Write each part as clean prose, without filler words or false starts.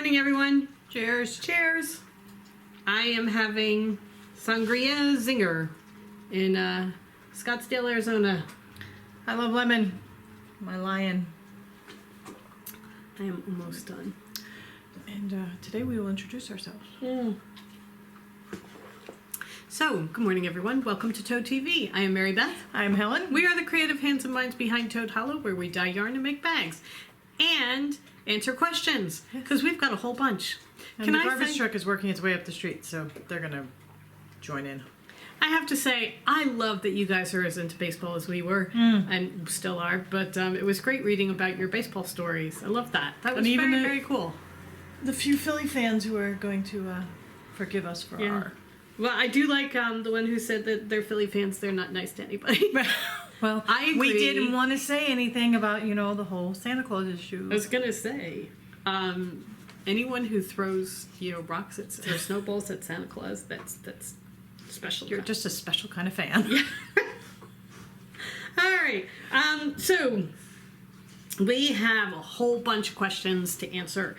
morning, everyone. Cheers. Cheers. I am having Sangria Zinger in Scottsdale, Arizona. I love lemon. My lion. I am almost done. And today we will introduce ourselves. So, good morning, everyone. Welcome to Toad TV. I am Mary Beth. I'm Helen. We are the creative hands and minds behind Toad Hollow, where we dye yarn and make bags. And answer questions, because we've got a whole bunch. And the garbage truck is working its way up the street, so they're going to join in. I have to say, I love that you guys are as into baseball as we were, and still are, but it was great reading about your baseball stories. I love that. That was very cool. The few Philly fans who are going to forgive us for our... Well, I do like the one who said that they're Philly fans, they're not nice to anybody. Well, I agree. We didn't want to say anything about, the whole Santa Claus issue. I was going to say, anyone who throws, rocks at, or snowballs at Santa Claus, that's special. You're just a special kind of fan. Yeah. All right. So we have a whole bunch of questions to answer.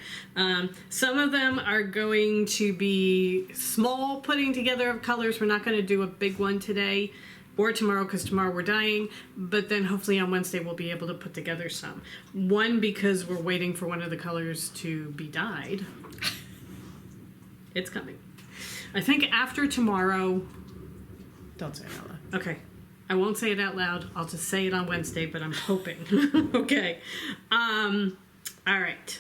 Some of them are going to be small putting together of colors. We're not going to do a big one today or tomorrow, because tomorrow we're dyeing, but then hopefully on Wednesday we'll be able to put together some. One, because we're waiting for one of the colors to be dyed. It's coming. I think after tomorrow... Don't say it out loud. Okay. I won't say it out loud. I'll just say it on Wednesday, but I'm hoping. Okay. All right.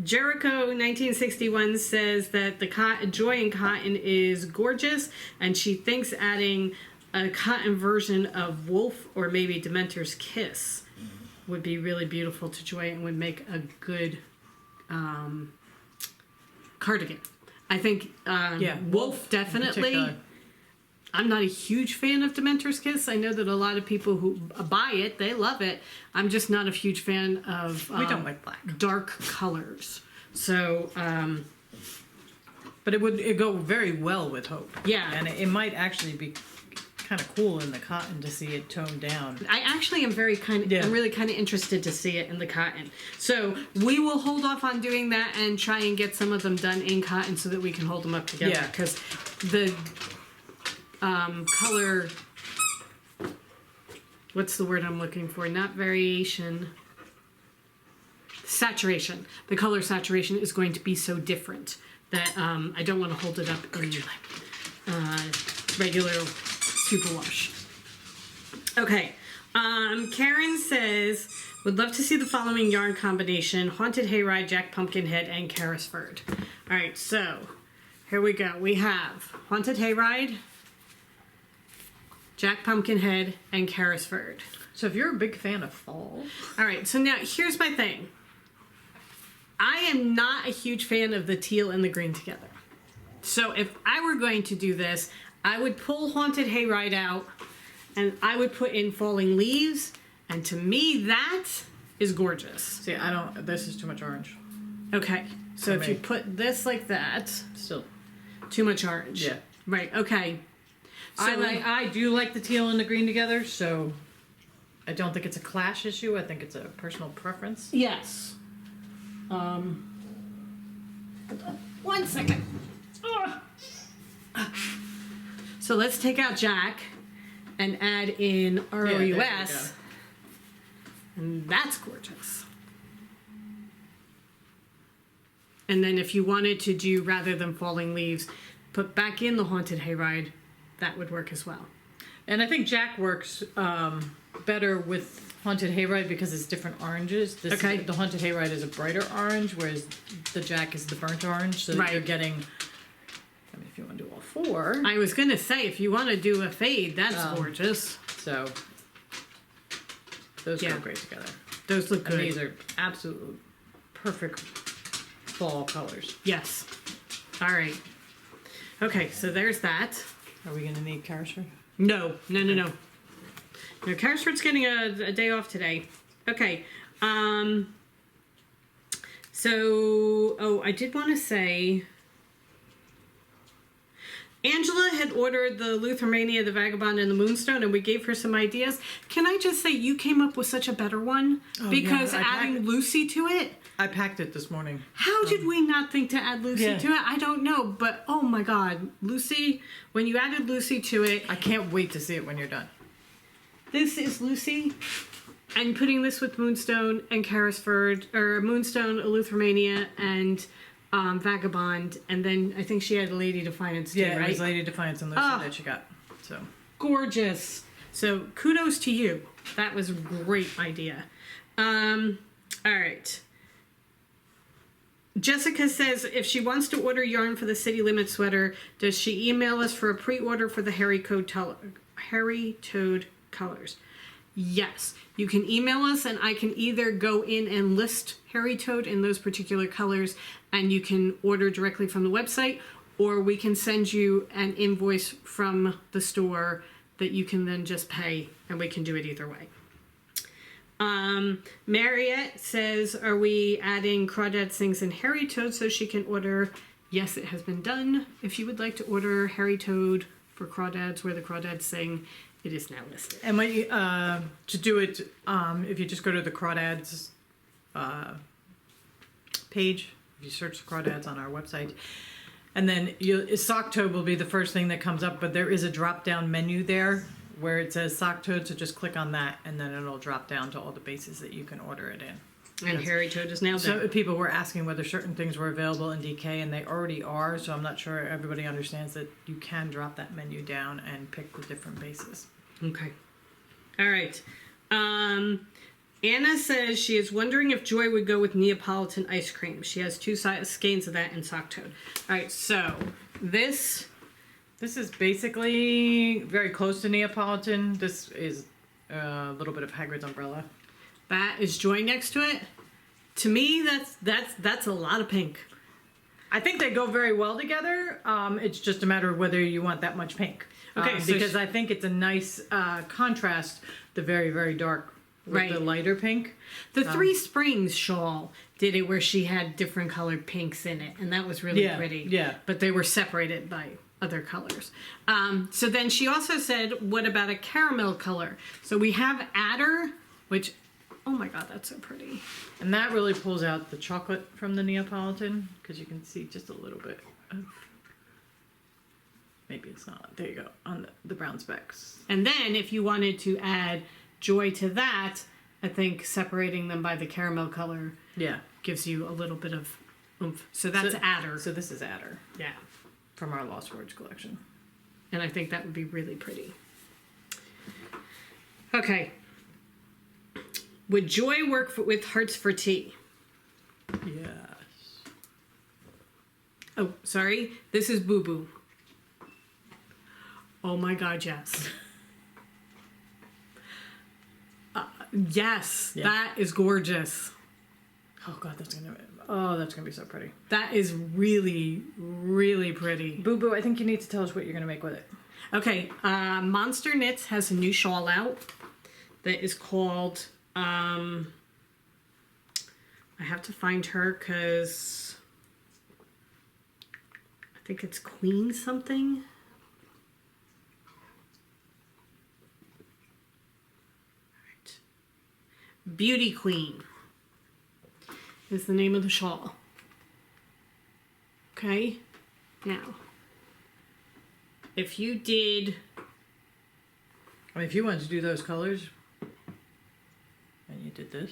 Jericho 1961 says that the Joy in Cotton is gorgeous, and she thinks adding a cotton version of Wolf or maybe Dementor's Kiss would be really beautiful to Joy and would make a good cardigan. I think Wolf definitely. I'm not a huge fan of Dementor's Kiss. I know that a lot of people who buy it, they love it. I'm just not a huge fan of we don't like black. Dark colors. So, but it'd go very well with Hope. Yeah. And it might actually be kind of cool in the cotton to see it toned down. I actually am I'm really kind of interested to see it in the cotton. So we will hold off on doing that and try and get some of them done in cotton so that we can hold them up together. Yeah. Because the color, what's the word I'm looking for? Not variation. Saturation. The color saturation is going to be so different that I don't want to hold it up in regular superwash. Okay. Karen says, would love to see the following yarn combination: Haunted Hayride, Jack Pumpkinhead, and Carrisford. All right, so here we go. We have Haunted Hayride, Jack Pumpkinhead, and Carrisford. So if you're a big fan of fall... All right, so now here's my thing. I am not a huge fan of the teal and the green together. So if I were going to do this, I would pull Haunted Hayride out, and I would put in Falling Leaves, and to me, that is gorgeous. See, this is too much orange. Okay, so if you put this like that... Still. Too much orange. Yeah. Right, okay. So I do like the teal and the green together, so I don't think it's a clash issue. I think it's a personal preference. Yes. One second. So let's take out Jack and add in ROUS. And that's gorgeous. And then if you wanted to do, rather than Falling Leaves, put back in the Haunted Hayride, that would work as well. And I think Jack works better with Haunted Hayride because it's different oranges. The Haunted Hayride is a brighter orange, whereas the Jack is the burnt orange. So you're getting... I mean, if you want to do all four... I was going to say, if you want to do a fade, that's gorgeous. So, those go great together. Those look good. And these are absolute perfect fall colors. Yes. All right. Okay, so there's that. Are we going to need Carrisford? No. No, Carrisford's getting a day off today. Okay. So, I did want to say... Angela had ordered the Luthermania, the Vagabond, and the Moonstone, and we gave her some ideas. Can I just say you came up with such a better one? Because adding Lucy to it. I packed it this morning. How did we not think to add Lucy to it? I don't know, but oh my God, Lucy, when you added Lucy to it. I can't wait to see it when you're done. This is Lucy, and putting this with Moonstone and Carrisford, or Moonstone, Eleuthерmania, and Vagabond, and then I think she had Lady Defiance too, right? Yeah, it was Lady Defiance and Lucy that she got. So gorgeous. So kudos to you. That was a great idea. All right. Jessica says if she wants to order yarn for the City Limit sweater, does she email us for a pre-order for the Harry Toad colors? Yes, you can email us, and I can either go in and list Harry Toad in those particular colors, and you can order directly from the website, or we can send you an invoice from the store that you can then just pay, and we can do it either way. Mariette says, are we adding Crawdad Sings and Harry Toad so she can order? Yes, it has been done. If you would like to order Harry Toad for Crawdads where the Crawdads sing, it is now listed. And when you, to do it, if you just go to the Crawdads page, if you search the Crawdads on our website, and then Sock Toad will be the first thing that comes up, but there is a drop-down menu there where it says Sock Toad, so just click on that, and then it'll drop down to all the bases that you can order it in. And Harry Toad is now there. So people were asking whether certain things were available in DK, and they already are, so I'm not sure everybody understands that you can drop that menu down and pick the different bases. Okay. All right. Anna says she is wondering if Joy would go with Neapolitan ice cream. She has 2 skeins of that in Sock Toad. All right, so this is basically very close to Neapolitan. This is a little bit of Hagrid's umbrella. That is Joy next to it. To me, that's a lot of pink. I think they go very well together. It's just a matter of whether you want that much pink. Okay, because I think it's a nice contrast, the very, very dark with the lighter pink. The Three Springs shawl did it where she had different colored pinks in it, and that was really pretty. Yeah. But they were separated by other colors. So then she also said, what about a caramel color? So we have Adder, which, oh my God, that's so pretty. And that really pulls out the chocolate from the Neapolitan, because you can see just a little bit of, maybe it's not, there you go, on the brown specks. And then if you wanted to add Joy to that, I think separating them by the caramel color gives you a little bit of oomph. So that's Adder. So this is Adder. Yeah. From our Lost Words collection. And I think that would be really pretty. Okay. Would Joy work with Hearts for Tea? Yes. Oh, sorry. This is Boo Boo. Oh my God, yes. Yes, that is gorgeous. Oh God, that's gonna be so pretty. That is really, really pretty. Boo Boo, I think you need to tell us what you're gonna make with it. Okay, Monster Knits has a new shawl out that is called, I have to find her because I think it's Queen something. Beauty Queen is the name of the shawl. Okay, now, if you did... I mean, if you wanted to do those colors, and you did this.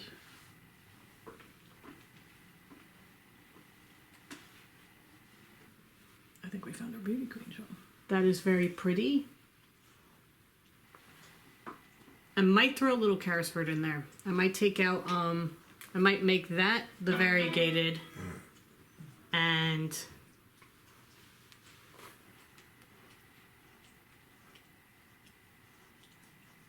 I think we found our Beauty Queen shawl. That is very pretty. I might throw a little Carrisford in there. I might take out, I might make that the variegated, and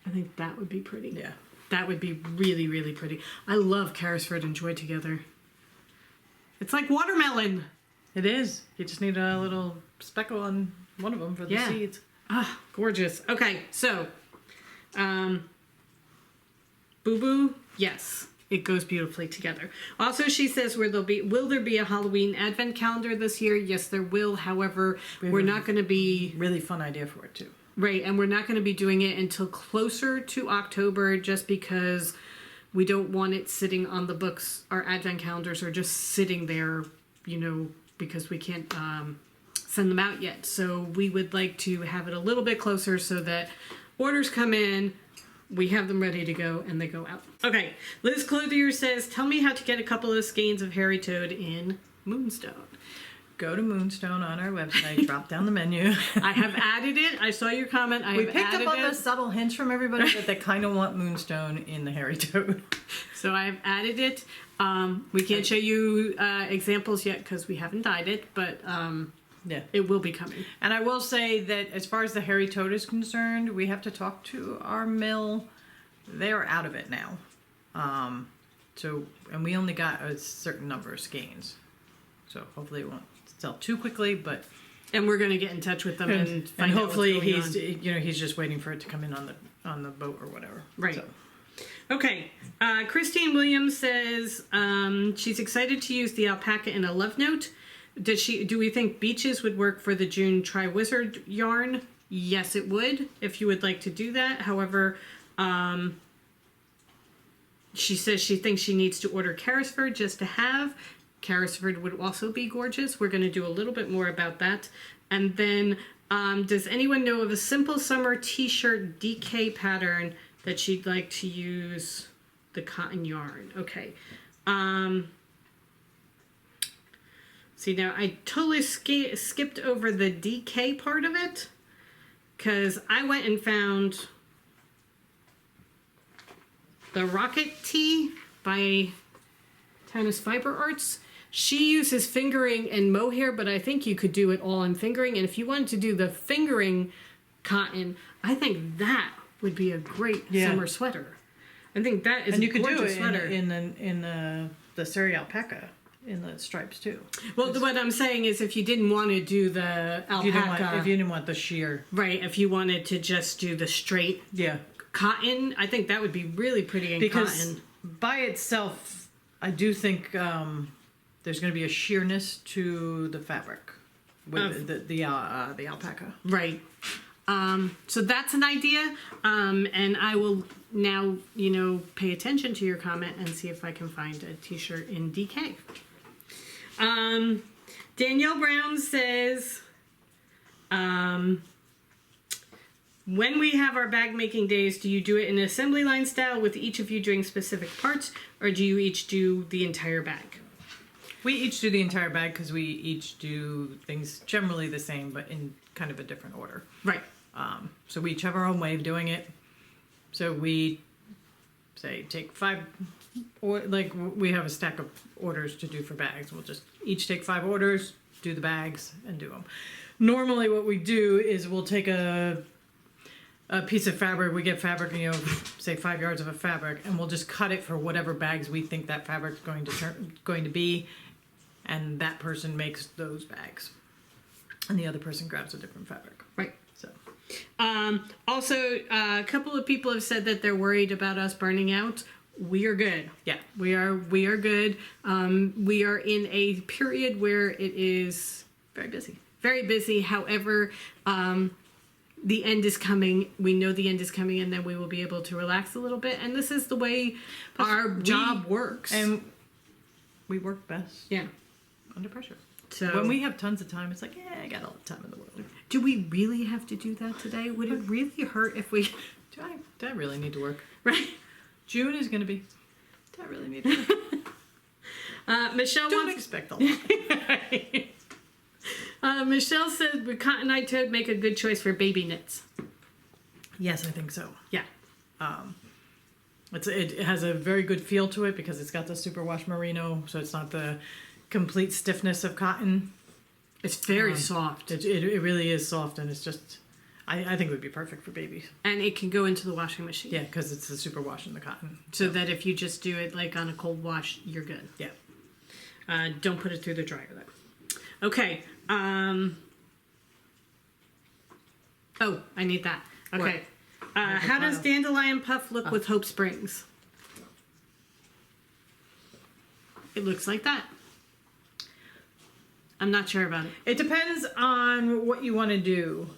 I think that would be pretty. Yeah. That would be really, really pretty. I love Carrisford and Joy together. It's like watermelon. It is. You just need a little speckle on one of them for the seeds. Ah, gorgeous. Okay, so, Boo Boo, yes. it goes beautifully together. Also, she says, will there be a Halloween advent calendar this year? Yes, there will. However, we're not going to be... Really fun idea for it, too. Right, and we're not going to be doing it until closer to October just because we don't want it sitting on the books. Our advent calendars are just sitting there, because we can't send them out yet. So we would like to have it a little bit closer so that orders come in, we have them ready to go, and they go out. Okay, Liz Clothier says, tell me how to get a couple of skeins of Hairy Toad in Moonstone. Go to Moonstone on our website, drop down the menu. I have added it. I saw your comment. We picked up on the subtle hints from everybody that they kind of want Moonstone in the Hairy Toad. So I have added it. We can't show you examples yet because we haven't dyed it, but yeah, it will be coming. And I will say that as far as the Hairy Toad is concerned, we have to talk to our mill. They're out of it now. And we only got a certain number of skeins. So hopefully it won't sell too quickly, but... And we're going to get in touch with them and find out hopefully what's going on. he's just waiting for it to come in on the boat or whatever. Right. So. Okay. Christine Williams says she's excited to use the alpaca in a love note. Do we think beaches would work for the June Triwizard yarn? Yes, it would, if you would like to do that. However, she says she thinks she needs to order Carisford just to have. Carisford would also be gorgeous. We're going to do a little bit more about that. And then, does anyone know of a simple summer t-shirt DK pattern that she'd like to use the cotton yarn? Okay. See, now I totally skipped over the DK part of it because I went and found the Rocket Tee by Tannis Fiber Arts. She uses fingering and mohair, but I think you could do it all in fingering. And if you wanted to do the fingering cotton, I think that would be a great summer sweater. I think that is a gorgeous sweater. And you could do it in the Seri alpaca in the stripes too. Well, what I'm saying is if you didn't want to do the alpaca... If you didn't want the sheer. Right, if you wanted to just do the straight cotton, I think that would be really pretty in cotton. Because by itself, I do think... there's going to be a sheerness to the fabric with the alpaca. Right. So that's an idea. And I will now, pay attention to your comment and see if I can find a t-shirt in DK. Danielle Brown says, when we have our bag making days, do you do it in assembly line style with each of you doing specific parts, or do you each do the entire bag? We each do the entire bag because we each do things generally the same, but in kind of a different order. Right. So we each have our own way of doing it. So we say take 5, or like we have a stack of orders to do for bags. We'll just each take 5 orders, do the bags, and do them. Normally, what we do is we'll take a piece of fabric. We get fabric, say 5 yards of a fabric, and we'll just cut it for whatever bags we think that fabric's going to be. And that person makes those bags. And the other person grabs a different fabric. Right. So. Also, a couple of people have said that they're worried about us burning out. We are good. Yeah. We are good. We are in a period where it is Very busy. Very busy. However, the end is coming. We know the end is coming, and then we will be able to relax a little bit. And this is the way our job works. And we work best. Yeah. Under pressure. So when we have tons of time, it's like, I got all the time in the world. Do we really have to do that today? Would it really hurt if we... Do I really need to work? Right. June is going to be... Do I really need to work? Michelle Don't expect a lot. Michelle said, would Cotton Eye Toad make a good choice for baby knits? Yes, I think so. Yeah. It has a very good feel to it because it's got the superwash merino, so it's not the complete stiffness of cotton. It's very soft. It really is soft, and it's just... I think it would be perfect for babies. And it can go into the washing machine. Yeah, because it's the superwash in the cotton. So that if you just do it like on a cold wash, you're good. Yeah. Don't put it through the dryer though. Okay. Oh, I need that. Okay. How does Dandelion Puff look with Hope Springs? it looks like that. I'm not sure about it. It depends on what you want to do.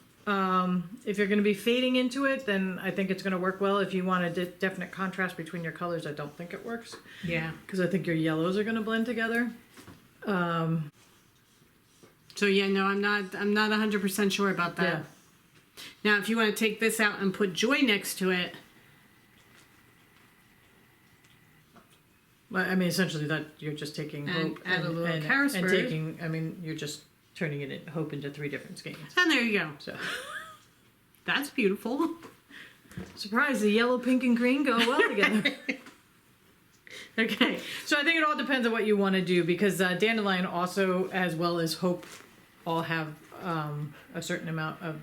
If you're going to be fading into it, then I think it's going to work well. If you want a definite contrast between your colors, I don't think it works. Yeah. Because I think your yellows are going to blend together. So yeah, no, I'm not 100% sure about that. Yeah. Now, if you want to take this out and put Joy next to it. Well, I mean, essentially that you're just taking And Hope add a little and Harrisburg. taking, I mean, you're just turning it Hope into 3 different skeins. And there you go. So That's beautiful. surprise, the yellow, pink, and green go well together. Okay. So I think it all depends on what you want to do, because Dandelion also, as well as Hope, all have a certain amount of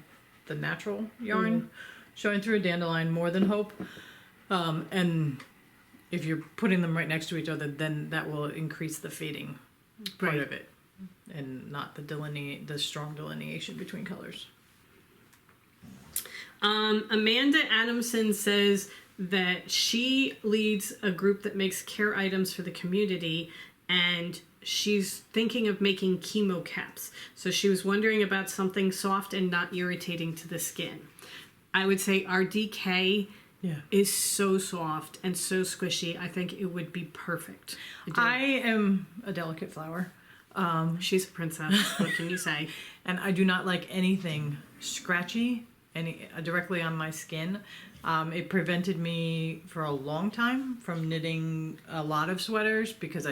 the natural yarn showing through. Dandelion more than Hope. And if you're putting them right next to each other, then that will increase the fading part of it, and not the strong delineation between colors. Amanda Adamson says that she leads a group that makes care items for the community, and she's thinking of making chemo caps. So she was wondering about something soft and not irritating to the skin. I would say our DK is so soft and so squishy. I think it would be perfect. I am a delicate flower. She's a princess. What can you say? And I do not like anything scratchy directly on my skin. It prevented me for a long time from knitting a lot of sweaters, because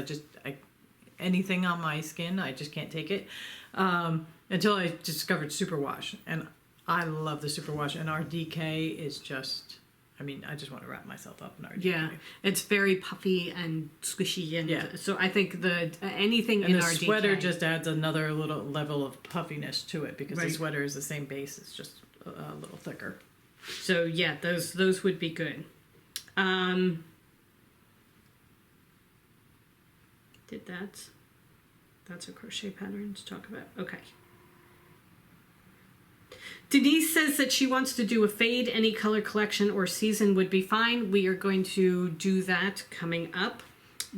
anything on my skin, I just can't take it. Until I discovered superwash, and I love the superwash, and our DK is just, I mean, I just want to wrap myself up in our DK. Yeah, it's very puffy and squishy, and so I think anything and in the our sweater DK, just adds another little level of puffiness to it, because the sweater is the same base, it's just a little thicker. So yeah, those would be good. That's a crochet pattern to talk about. Okay. Denise says that she wants to do a fade. Any color collection or season would be fine. We are going to do that coming up.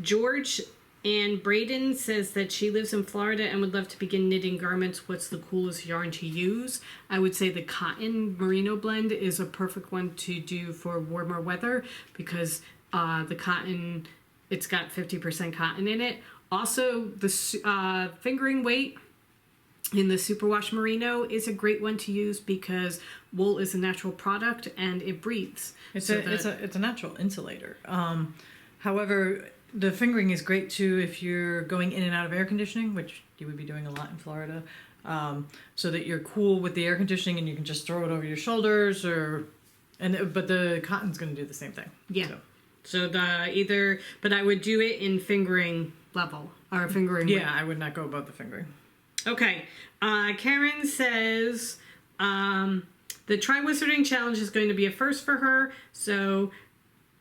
George and Braden says that she lives in Florida and would love to begin knitting garments. What's the coolest yarn to use? I would say the cotton merino blend is a perfect one to do for warmer weather, because the cotton, it's got 50% cotton in it. Also, the fingering weight in the superwash merino is a great one to use, because wool is a natural product and it breathes. It's a natural insulator. However, the fingering is great too if you're going in and out of air conditioning, which you would be doing a lot in Florida, so that you're cool with the air conditioning and you can just throw it over your shoulders, but the cotton's going to do the same thing. Yeah. So but I would do it in fingering level or fingering. Yeah, I would not go above the fingering. Okay. Karen says the Triwizarding challenge is going to be a first for her. So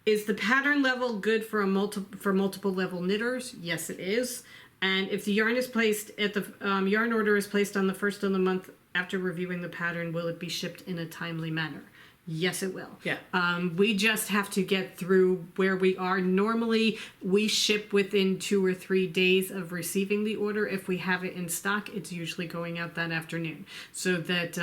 is the pattern level good for multiple level knitters? Yes, it is. And if the yarn is placed at the yarn order is placed on the first of the month after reviewing the pattern, will it be shipped in a timely manner? Yes, it will. Yeah. We just have to get through where we are. Normally, we ship within 2 or 3 days of receiving the order. If we have it in stock, it's usually going out that afternoon. So that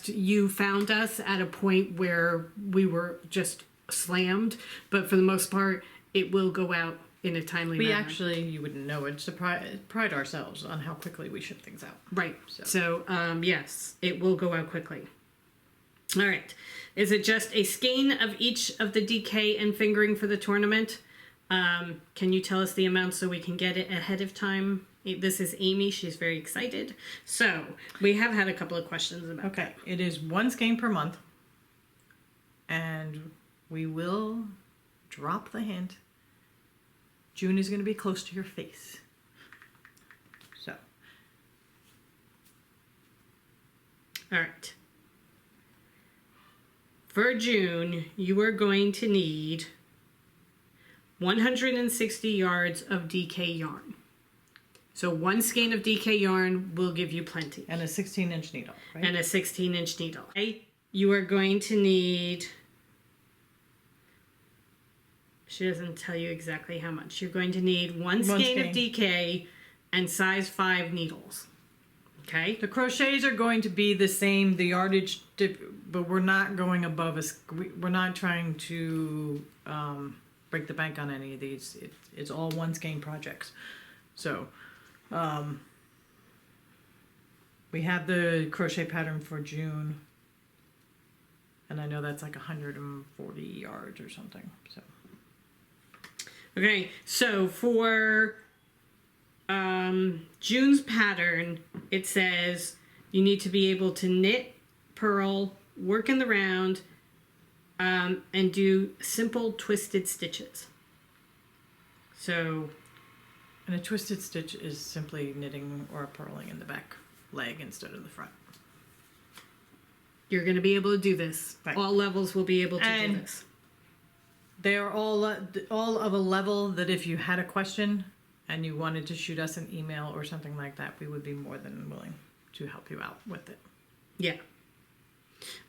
you found us at a point where we were just slammed. But for the most part, it will go out in a timely manner. We actually, you wouldn't know it, pride ourselves on how quickly we ship things out. Right. So, yes, it will go out quickly. All right. Is it just a skein of each of the DK and fingering for the tournament? Can you tell us the amount so we can get it ahead of time? This is Amy. She's very excited. So, we have had a couple of questions about that. It is 1 skein per month. And we will drop the hint. June is going to be close to your face. So. All right. For June, you are going to need 160 yards of DK yarn. So 1 skein of DK yarn will give you plenty. And a 16-inch needle, right? And a 16-inch needle. Okay? You are going to need She doesn't tell you exactly how much. You're going to need one skein of DK and size 5 needles. Okay? The crochets are going to be the same, the yardage, but we're not going above we're not trying to break the bank on any of these. It's all one skein projects. So, we have the crochet pattern for June. And I know that's like 140 yards or something. So. Okay, so for June's pattern, it says you need to be able to knit, purl, work in the round, and do simple twisted stitches. So, and a twisted stitch is simply knitting or purling in the back leg instead of the front. You're going to be able to do this. Right. All levels will be able to do this. They are all of a level that if you had a question and you wanted to shoot us an email or something like that, we would be more than willing to help you out with it. Yeah.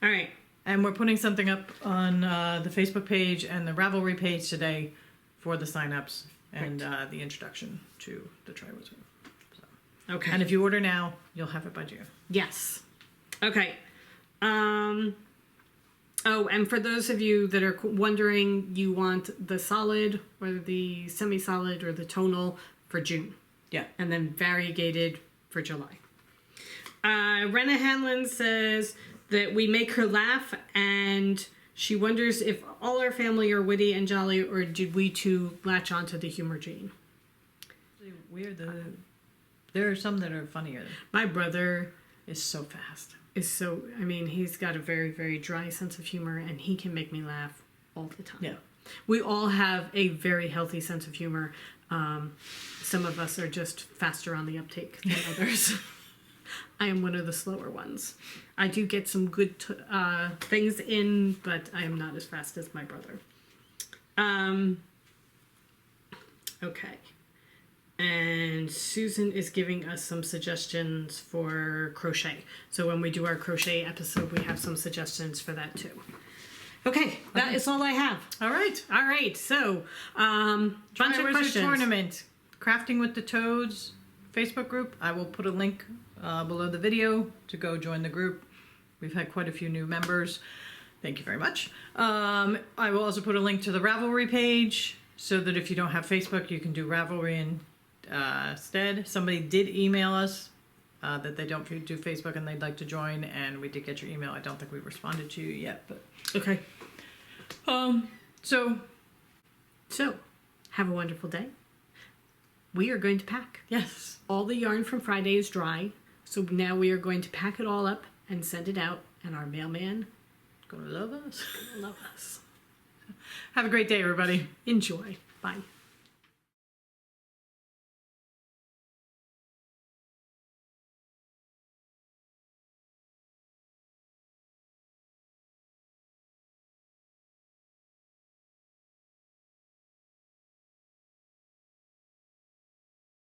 All right. And we're putting something up on the Facebook page and the Ravelry page today for the signups and the introduction to the Triwizard. So. Okay. And if you order now, you'll have it by June. Yes. Okay. Oh, and for those of you that are wondering, you want the solid or the semi-solid or the tonal for June. Yeah. And then variegated for July. Rena Hanlon says that we make her laugh and she wonders if all our family are witty and jolly or did we too latch onto the humor gene. There are some that are funnier. My brother is so fast. He's got a very, very dry sense of humor and he can make me laugh all the time. Yeah. We all have a very healthy sense of humor. Some of us are just faster on the uptake than others. I am one of the slower ones. I do get some good things in, but I am not as fast as my brother. Okay. And Susan is giving us some suggestions for crochet. So when we do our crochet episode, we have some suggestions for that too. Okay, that is all I have. All right. So, bunch of questions. Tournament, Crafting with the Toads Facebook group. I will put a link below the video to go join the group. We've had quite a few new members. Thank you very much. I will also put a link to the Ravelry page so that if you don't have Facebook, you can do Ravelry instead. Somebody did email us that they don't do Facebook and they'd like to join, and we did get your email. I don't think we responded to you yet, but okay. So have a wonderful day. We are going to pack. Yes. All the yarn from Friday is dry, so now we are going to pack it all up and send it out, and our mailman gonna love us. Love us. Have a great day, everybody. Enjoy. Bye.